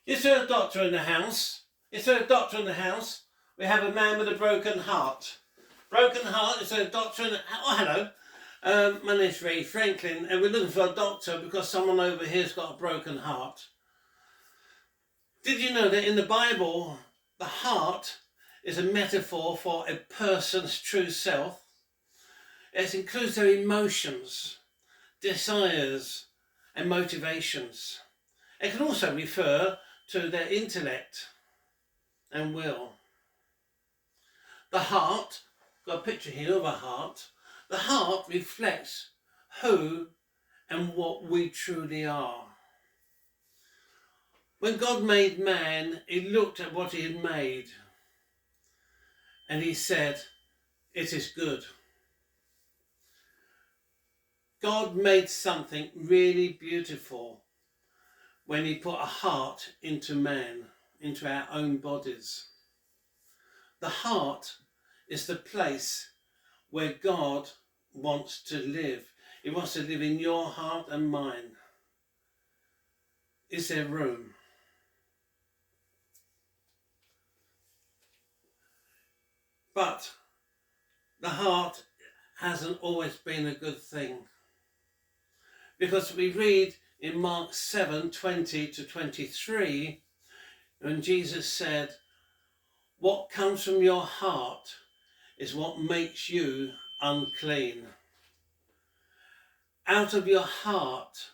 Is there a doctor in the house? Is there a doctor in the house? We have a man with a broken heart. Broken heart, is there a doctor in the... Oh, hello. My name's Ray Franklyn, and we're looking for a doctor because someone over here's got a broken heart. Did you know that in the Bible, the heart is a metaphor for a person's true self? It includes their emotions, desires, and motivations. It can also refer to their intellect and will. The heart, got a picture here of a heart. The heart reflects who and what we truly are. When God made man, he looked at what he had made and he said, "It is good." God made something really beautiful when he put a heart into man, into our own bodies. The heart is the place where God wants to live. He wants to live in your heart and mine. Is there room? But the heart hasn't always been a good thing. Because we read in Mark 7:20-23, when Jesus said, "What comes from your heart is what makes you unclean." Out of your heart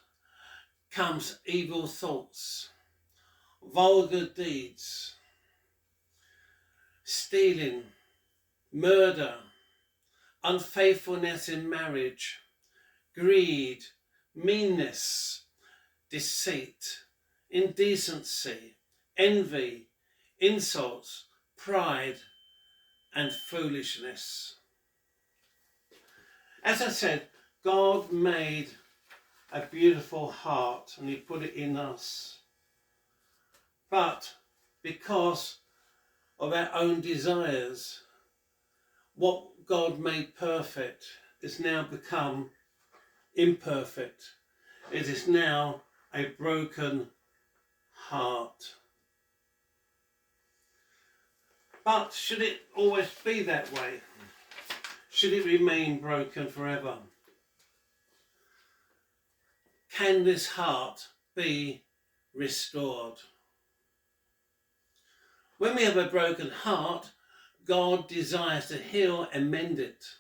comes evil thoughts, vulgar deeds, stealing, murder, unfaithfulness in marriage, greed, meanness, deceit, indecency, envy, insults, pride, and foolishness. As I said, God made a beautiful heart and he put it in us. But because of our own desires, what God made perfect is now become imperfect. It is now a broken heart. But should it always be that way? Should it remain broken forever? Can this heart be restored? When we have a broken heart, God desires to heal and mend it,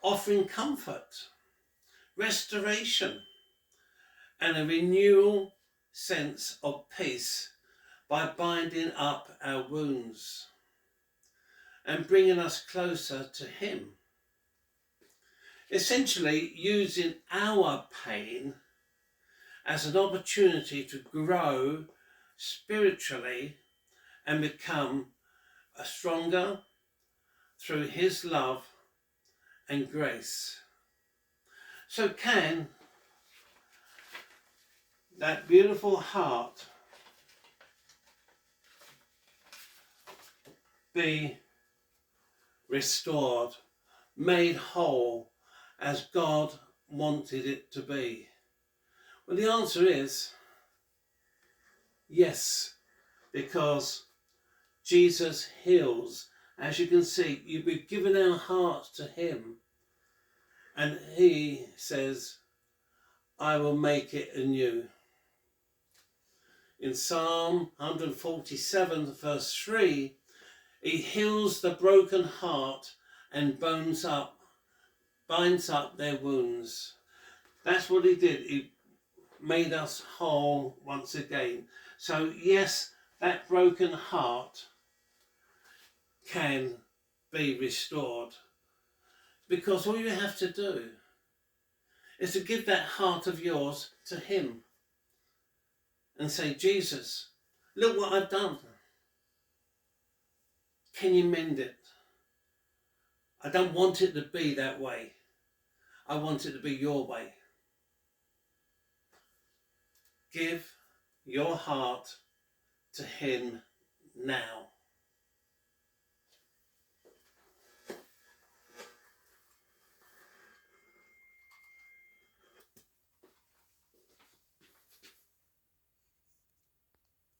offering comfort, restoration, and a renewal sense of peace by binding up our wounds and bringing us closer to him. Essentially using our pain as an opportunity to grow spiritually and become stronger through his love and grace. So can that beautiful heart be restored, made whole as God wanted it to be? Well, the answer is yes, because Jesus heals. As you can see, we've given our hearts to him, and he says, "I will make it anew." In Psalm 147 verse 3, he heals the broken heart and binds up their wounds. That's what he did. He made us whole once again. So yes, that broken heart can be restored, because all you have to do is to give that heart of yours to him and say, "Jesus, look what I've done. Can you mend it? I don't want it to be that way. I want it to be your way." Give your heart to him now.